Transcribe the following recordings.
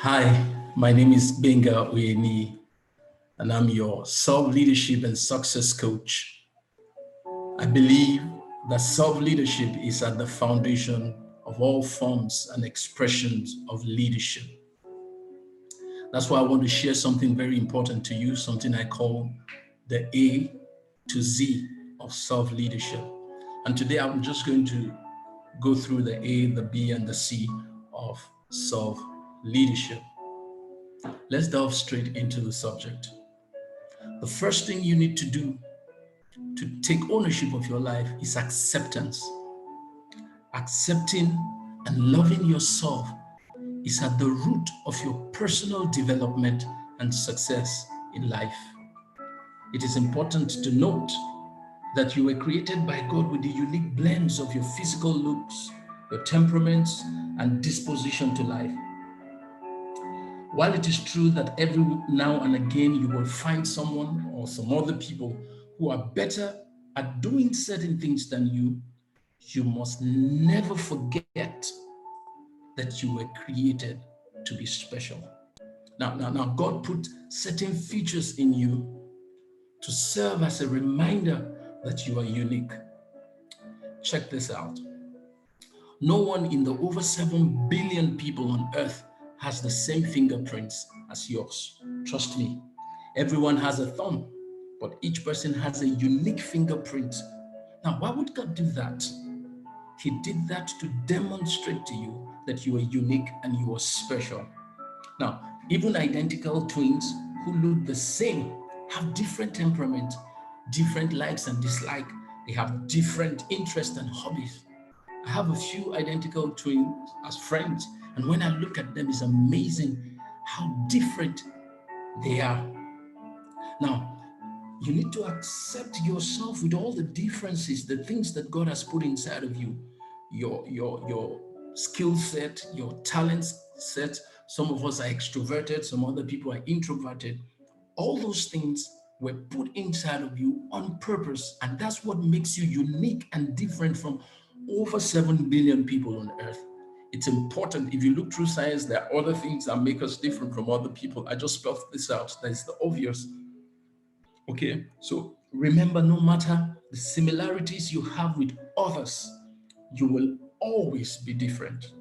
Hi, my name is Benga Uyeni, and I'm your self leadership and success coach. I believe that self leadership is at the foundation of all forms and expressions of leadership. That's why I want to share something very important to you, something I call the A to Z of self leadership. And today I'm just going to go through the A, the B, and the C of self leadership. Let's delve straight into the subject. The first thing you need to do to take ownership of your life is acceptance. Accepting and loving yourself is at the root of your personal development and success in life. It is important to note that you were created by God with the unique blends of your physical looks, your temperaments, and disposition to life. While it is true that every now and again you will find someone or some other people who are better at doing certain things than you must never forget that you were created to be special. Now, God put certain features in you to serve as a reminder that you are unique. Check this out. No one in the over 7 billion people on earth has the same fingerprints as yours. Trust me. Everyone has a thumb, but each person has a unique fingerprint. Now, why would God do that? He did that to demonstrate to you that you are unique and you are special. Now, even identical twins who look the same have different temperament, different likes and dislike. They have different interests and hobbies. I have a few identical twins as friends, and when I look at them, it's amazing how different they are. Now, you need to accept yourself with all the differences, the things that God has put inside of you, your skill set, your talent set. Some of us are extroverted, some other people are introverted. All those things were put inside of you on purpose, and that's what makes you unique and different from over 7 billion people on earth. It's important. If you look through science, there are other things that make us different from other people. I just spelled this out. That's the obvious. Okay, so remember, no matter the similarities you have with others, you will always be different.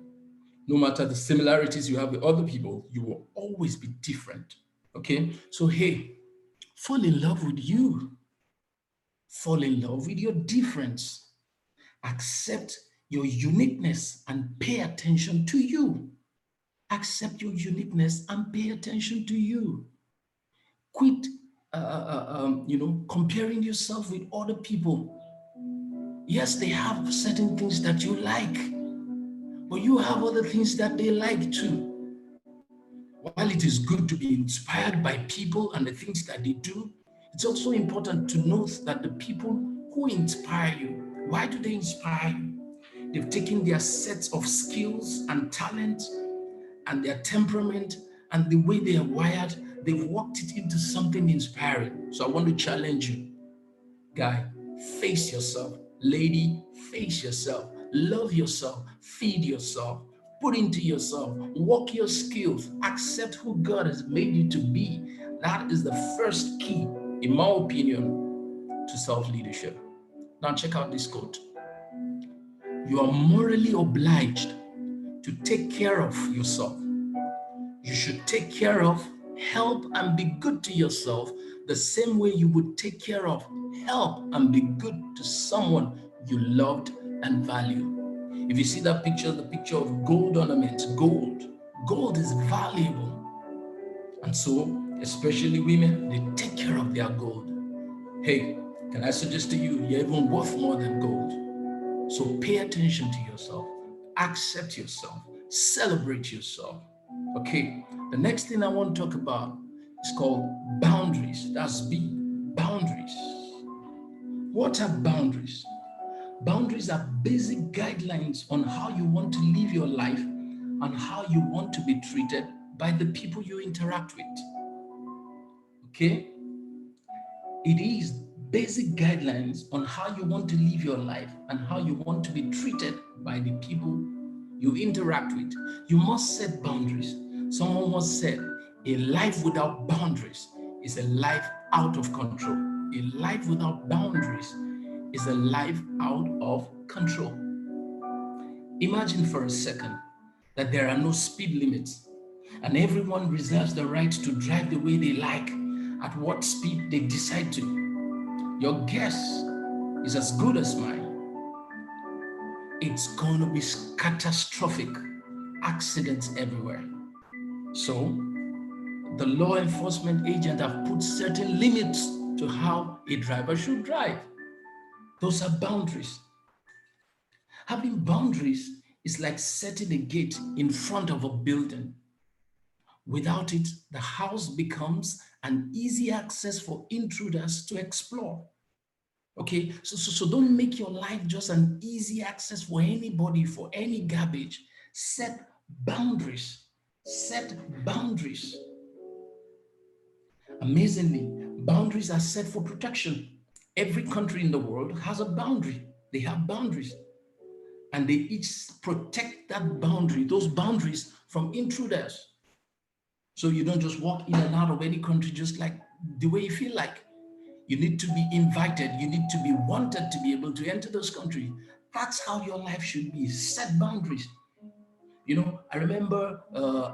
No matter the similarities you have with other people, you will always be different. Okay, so hey, fall in love with you, fall in love with your difference, accept your uniqueness and pay attention to you. Accept your uniqueness and pay attention to you. Quit comparing yourself with other people. Yes, they have certain things that you like, but you have other things that they like too. While it is good to be inspired by people and the things that they do, it's also important to note that the people who inspire you, why do they inspire you? They've taken their sets of skills and talent and their temperament and the way they are wired, they've worked it into something inspiring. So I want to challenge you, guy, face yourself. Lady, face yourself. Love yourself. Feed yourself. Put into yourself. Work your skills. Accept who God has made you to be. That is the first key, in my opinion, to self leadership. Now, check out this quote. You are morally obliged to take care of yourself. You should take care of, help, and be good to yourself the same way you would take care of, help, and be good to someone you loved and value. If you see that picture, the picture of gold ornaments, gold is valuable. And so, especially women, they take care of their gold. Hey, can I suggest to you, you're even worth more than gold. So pay attention to yourself, accept yourself, celebrate yourself. Okay, the next thing I want to talk about is called boundaries. That's B, boundaries. What are boundaries? Boundaries are basic guidelines on how you want to live your life and how you want to be treated by the people you interact with. Okay? It is basic guidelines on how you want to live your life and how you want to be treated by the people you interact with. You must set boundaries. Someone once said, a life without boundaries is a life out of control. A life without boundaries is a life out of control. Imagine for a second that there are no speed limits and everyone reserves the right to drive the way they like at what speed they decide to. Your guess is as good as mine. It's going to be catastrophic, accidents everywhere. So, the law enforcement agent have put certain limits to how a driver should drive. Those are boundaries. Having boundaries is like setting a gate in front of a building. Without it, the house becomes an easy access for intruders to explore. Okay, so don't make your life just an easy access for anybody, for any garbage. Set boundaries. Set boundaries. Amazingly, boundaries are set for protection. Every country in the world has a boundary. They have boundaries. And they each protect that boundary, those boundaries from intruders. So you don't just walk in and out of any country just like the way you feel like. You need to be invited. You need to be wanted to be able to enter this country. That's how your life should be. Set boundaries. You know, I remember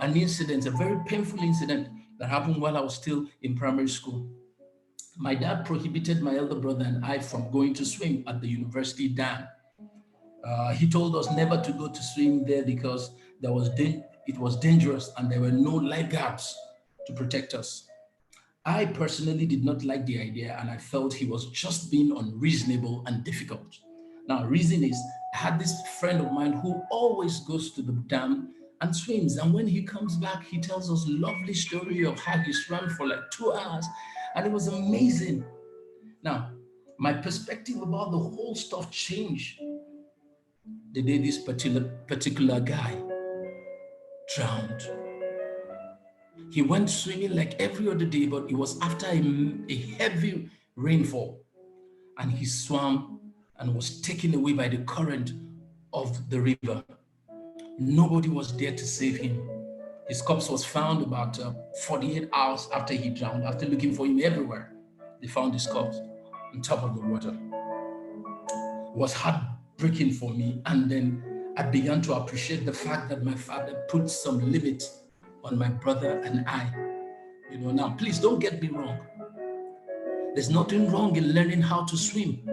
an incident, a very painful incident that happened while I was still in primary school. My dad prohibited my elder brother and I from going to swim at the university dam. He told us never to go to swim there because it was dangerous and there were no lifeguards to protect us. I personally did not like the idea and I felt he was just being unreasonable and difficult. Now, reason is, I had this friend of mine who always goes to the dam and swims. And when he comes back, he tells us lovely story of how he swam for like 2 hours and it was amazing. Now, my perspective about the whole stuff changed the day this particular guy drowned. He went swimming like every other day, but it was after a heavy rainfall. And he swam and was taken away by the current of the river. Nobody was there to save him. His corpse was found about 48 hours after he drowned. After looking for him everywhere, they found his corpse on top of the water. It was heartbreaking for me. And then I began to appreciate the fact that my father put some limits on my brother and I. You know, now please don't get me wrong. There's nothing wrong in learning how to swim.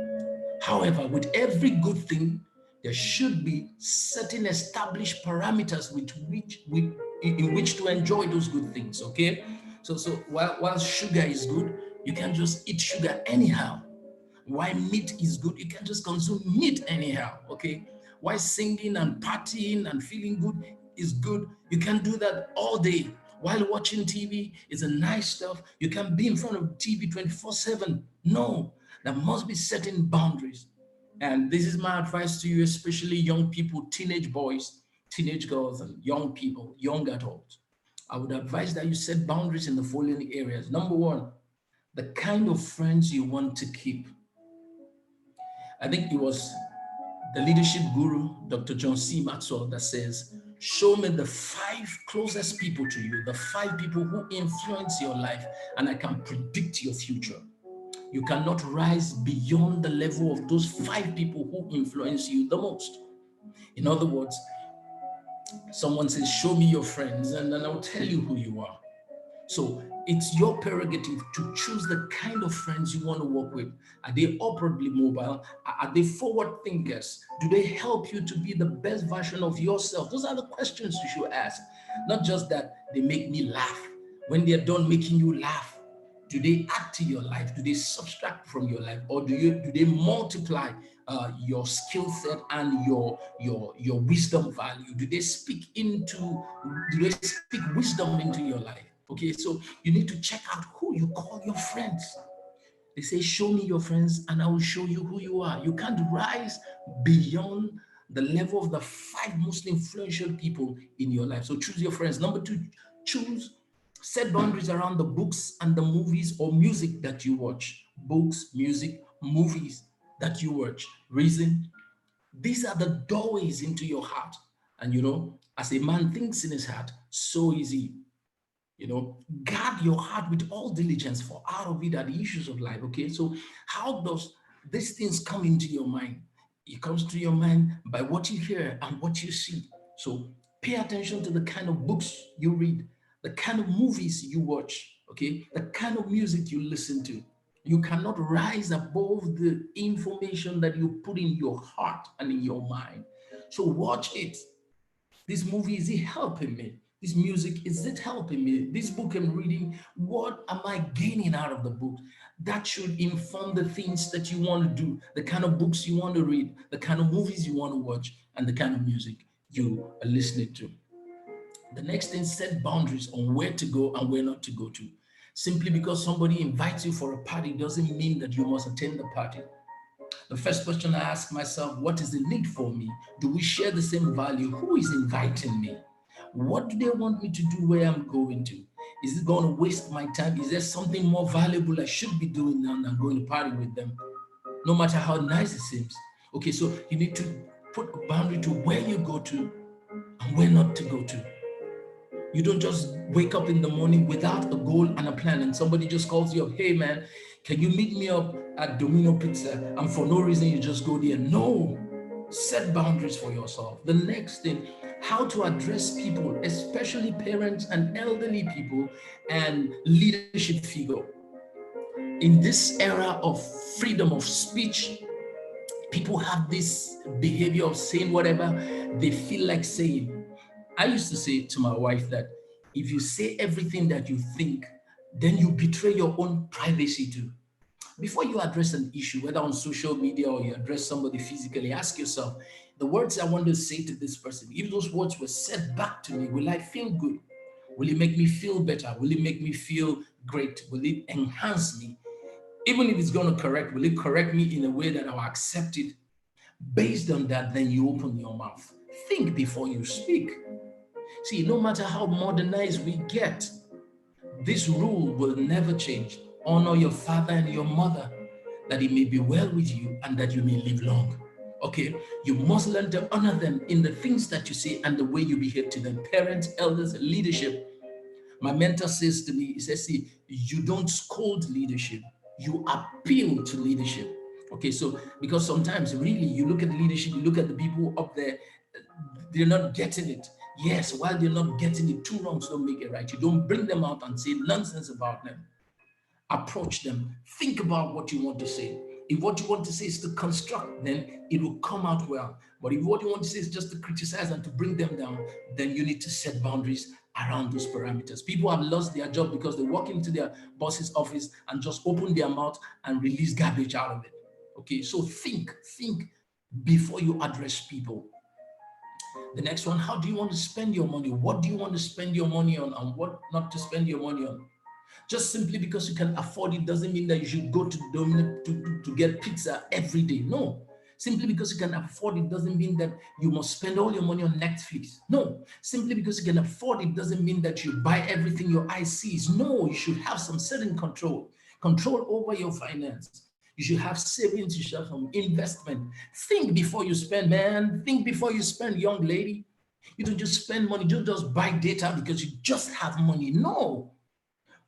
However, with every good thing, there should be certain established parameters in which to enjoy those good things, okay? So while sugar is good, you can't just eat sugar anyhow. While meat is good, you can't just consume meat anyhow, okay? While singing and partying and feeling good is good, you can't do that all day. While watching TV is a nice stuff, you can't be in front of TV 24/7. No, there must be certain boundaries. And this is my advice to you, especially young people, teenage boys, teenage girls, and young people, young adults. I would advise that you set boundaries in the following areas. Number one, the kind of friends you want to keep. I think it was the leadership guru, Dr. John C. Maxwell, that says, show me the 5 closest people to you, the 5 people who influence your life, and I can predict your future. You cannot rise beyond the level of those 5 people who influence you the most. In other words, someone says, show me your friends, and then I'll tell you who you are. So it's your prerogative to choose the kind of friends you want to work with. Are they upwardly mobile? Are they forward thinkers? Do they help you to be the best version of yourself? Those are the questions you should ask. Not just that they make me laugh. When they're done making you laugh, do they add to your life? Do they subtract from your life? Or do they multiply your skill set and your wisdom value? Do they speak wisdom into your life? Okay, so you need to check out who you call your friends. They say, show me your friends and I will show you who you are. You can't rise beyond the level of the 5 most influential people in your life. So choose your friends. Number 2, set boundaries around the books and the movies or music that you watch. Books, music, movies that you watch. Reason, these are the doorways into your heart. And you know, As a man thinks in his heart, so is he. Guard your heart with all diligence, for out of it are the issues of life. Okay, so how does these things come into your mind? It comes to your mind by what you hear and what you see. So pay attention to the kind of books you read, the kind of movies you watch, okay, the kind of music you listen to. You cannot rise above the information that you put in your heart and in your mind. So watch it. This movie, is it helping me? This music, is it helping me? This book I'm reading, what am I gaining out of the book? That should inform the things that you want to do, the kind of books you want to read, the kind of movies you want to watch, and the kind of music you are listening to. The next thing, set boundaries on where to go and where not to go to. Simply because somebody invites you for a party doesn't mean that you must attend the party. The first question I ask myself, what is the need for me? Do we share the same value? Who is inviting me? What do they want me to do where I'm going to? Is it going to waste my time? Is there something more valuable I should be doing now than going to party with them? No matter how nice it seems. Okay, so you need to put a boundary to where you go to and where not to go to. You don't just wake up in the morning without a goal and a plan, and somebody just calls you up, hey man, can you meet me up at Domino Pizza? And for no reason, you just go there. No, set boundaries for yourself. The next thing, how to address people, especially parents and elderly people and leadership figure. In this era of freedom of speech, people have this behavior of saying whatever they feel like saying. I used to say to my wife that if you say everything that you think, then you betray your own privacy too. Before you address an issue, whether on social media or you address somebody physically, ask yourself, the words I want to say to this person, if those words were said back to me, will I feel good? Will it make me feel better? Will it make me feel great? Will it enhance me? Even if it's going to correct, will it correct me in a way that I'll accept it? Based on that, then you open your mouth. Think before you speak. See, no matter how modernized we get, this rule will never change. Honor your father and your mother, that it may be well with you and that you may live long. Okay, you must learn to honor them in the things that you say and the way you behave to them. Parents, elders, leadership. My mentor says to me, he says, see, you don't scold leadership, you appeal to leadership. Okay, so because sometimes really you look at leadership, you look at the people up there, they're not getting it. Yes, while they're not getting it, two wrongs don't make it right. You don't bring them out and say nonsense about them. Approach them. Think about what you want to say. If what you want to say is to construct, then it will come out well. But if what you want to say is just to criticize and to bring them down, then you need to set boundaries around those parameters. People have lost their job because they walk into their boss's office and just open their mouth and release garbage out of it. Okay, so think before you address people. The next one, how do you want to spend your money? What do you want to spend your money on and what not to spend your money on? Just simply because you can afford it doesn't mean that you should go to Dominic to get pizza every day. No. Simply because you can afford it doesn't mean that you must spend all your money on Netflix. No. Simply because you can afford it doesn't mean that you buy everything your eye sees. No, you should have some certain control. Control over your finance. You should have savings, you should have some investment. Think before you spend, man. Think before you spend, young lady. You don't just spend money, you don't just buy data because you just have money. No.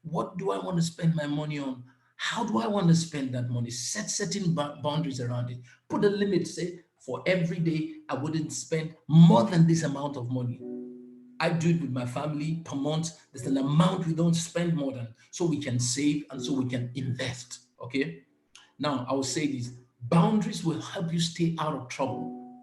What do I want to spend my money on? How do I want to spend that money? Set certain boundaries around it. Put a limit, say, for every day, I wouldn't spend more than this amount of money. I do it with my family per month. There's an amount we don't spend more than, so we can save and so we can invest. Okay. Now, I will say this, boundaries will help you stay out of trouble.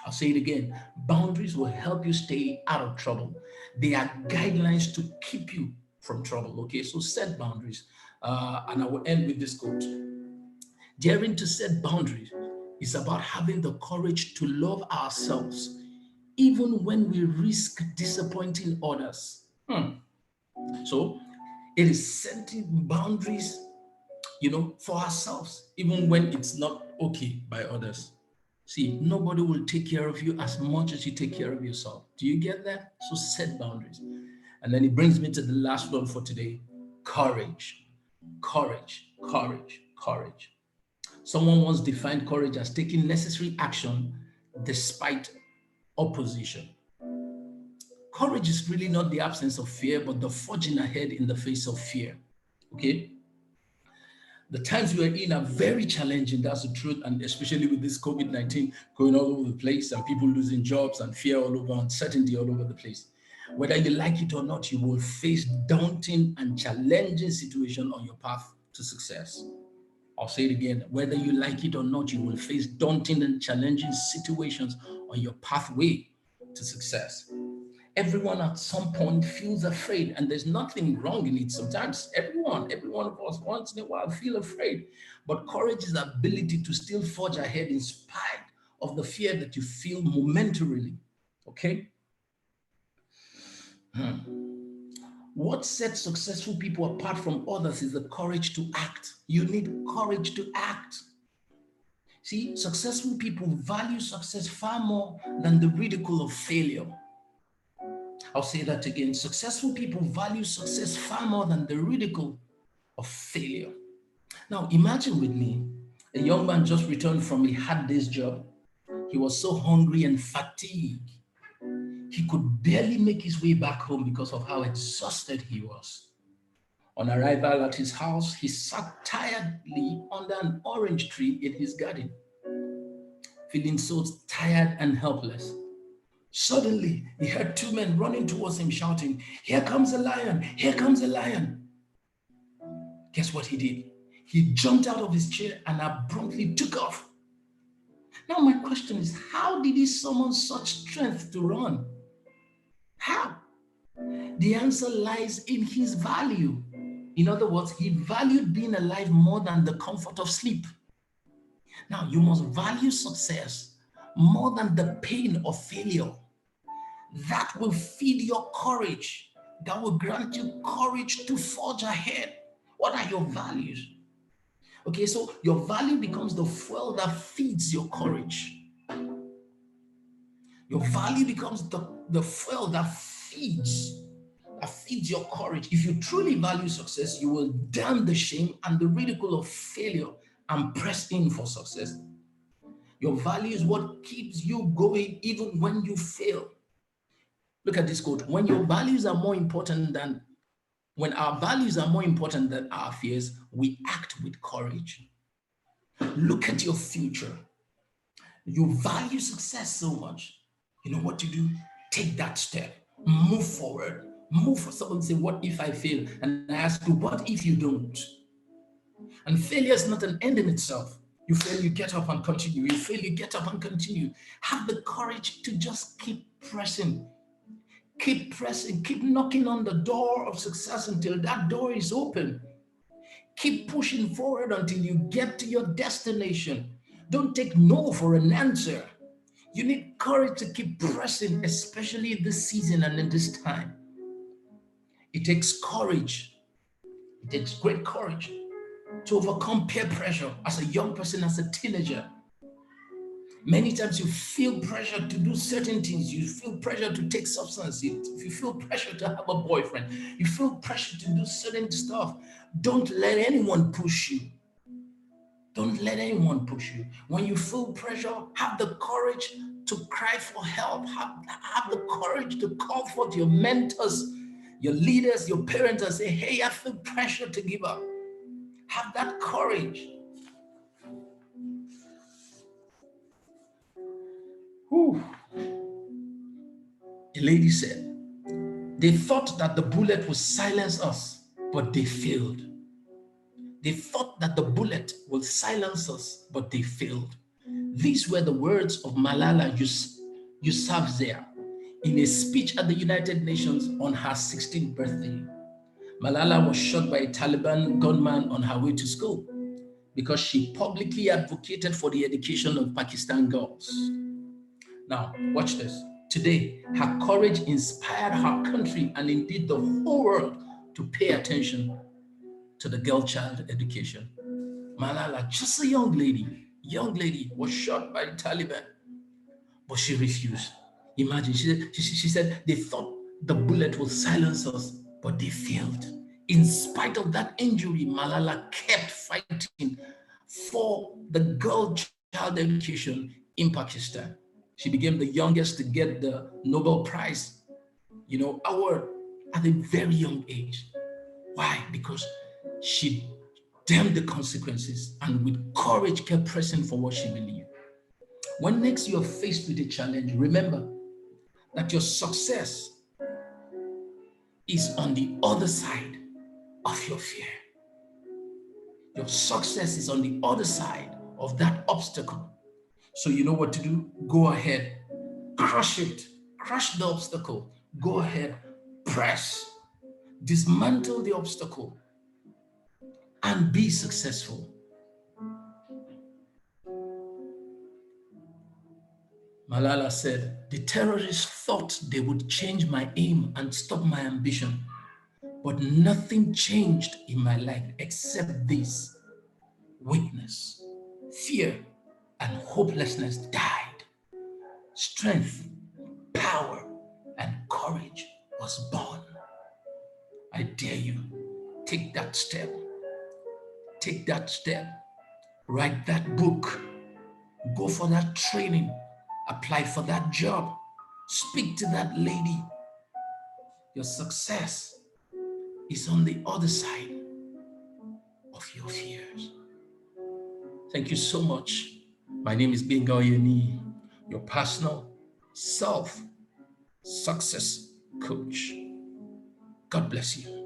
I'll say it again. Boundaries will help you stay out of trouble. They are guidelines to keep you from trouble. Okay, so set boundaries. And I will end with this quote. Daring to set boundaries is about having the courage to love ourselves, even when we risk disappointing others. So it is setting boundaries, for ourselves, even when it's not okay by others. See, nobody will take care of you as much as you take care of yourself. Do you get that? So set boundaries. And then it brings me to the last one for today, courage. Courage, courage, courage. Someone once defined courage as taking necessary action despite opposition. Courage is really not the absence of fear, but the forging ahead in the face of fear. Okay? The times we are in are very challenging, that's the truth, and especially with this COVID-19 going all over the place and people losing jobs and fear all over, uncertainty all over the place. Whether you like it or not, you will face daunting and challenging situations on your path to success. I'll say it again. Whether you like it or not, you will face daunting and challenging situations on your pathway to success. Everyone at some point feels afraid, and there's nothing wrong in it. Sometimes every one of us once in a while feel afraid. But courage is the ability to still forge ahead in spite of the fear that you feel momentarily. Okay? What sets successful people apart from others is the courage to act. You need courage to act. See, successful people value success far more than the ridicule of failure. I'll say that again. Successful people value success far more than the ridicule of failure. Now, imagine with me a young man just returned from a hard day's job. He was so hungry and fatigued. He could barely make his way back home because of how exhausted he was. On arrival at his house, he sat tiredly under an orange tree in his garden, feeling so tired and helpless. Suddenly, he heard two men running towards him shouting, "Here comes a lion! Here comes a lion!" Guess what he did? He jumped out of his chair and abruptly took off. Now, my question is, how did he summon such strength to run? How? The answer lies in his value. In other words, he valued being alive more than the comfort of sleep. Now, you must value success more than the pain of failure. That will feed your courage. That will grant you courage to forge ahead. What are your values? Okay, so your value becomes the fuel that feeds your courage. Your value becomes the fuel that feeds your courage. If you truly value success, you will damn the shame and the ridicule of failure and press in for success. Your value is what keeps you going even when you fail. Look at this quote. When our values are more important than our fears, we act with courage. Look at your future. You value success so much. You know what to do? Take that step. Move forward. Move for someone say, "What if I fail?" And I ask you, what if you don't? And failure is not an end in itself. You fail, you get up and continue. You fail, you get up and continue. Have the courage to just keep pressing. Keep pressing. Keep knocking on the door of success until that door is open. Keep pushing forward until you get to your destination. Don't take no for an answer. You need courage to keep pressing, especially in this season and in this time. It takes courage. It takes great courage to overcome peer pressure as a young person, as a teenager. Many times you feel pressure to do certain things. You feel pressure to take substance. You feel pressure to have a boyfriend. You feel pressure to do certain stuff. Don't let anyone push you. Don't let anyone push you. When you feel pressure, have the courage to cry for help. Have the courage to comfort your mentors, your leaders, your parents, and say, "Hey, I feel pressure to give up." Have that courage. Whew. A lady said, "They thought that the bullet would silence us, but they failed. They thought that the bullet would silence us, but they failed." These were the words of Malala Yousafzai in a speech at the United Nations on her 16th birthday. Malala was shot by a Taliban gunman on her way to school because she publicly advocated for the education of Pakistan girls. Now, watch this. Today, her courage inspired her country and indeed the whole world to pay attention to the girl child education. Malala, just a young lady, was shot by the Taliban, but she refused. Imagine, she said, they thought the bullet would silence us, but they failed. In spite of that injury, Malala kept fighting for the girl child education in Pakistan. She became the youngest to get the Nobel Prize award at a very young age. Why? Because she damned the consequences and with courage kept pressing for what she believed. When next you are faced with a challenge, remember that your success is on the other side of your fear. Your success is on the other side of that obstacle. So you know what to do? Go ahead, crush it, crush the obstacle. Go ahead, press, dismantle the obstacle, and be successful. Malala said, the terrorists thought they would change my aim and stop my ambition, but nothing changed in my life except this: weakness, fear, and hopelessness died. Strength, power, and courage was born. I dare you, take that step. Take that step. Write that book. Go for that training. Apply for that job. Speak to that lady. Your success is on the other side of your fears. Thank you so much. My name is Benga Oyeni, your personal self success coach. God bless you.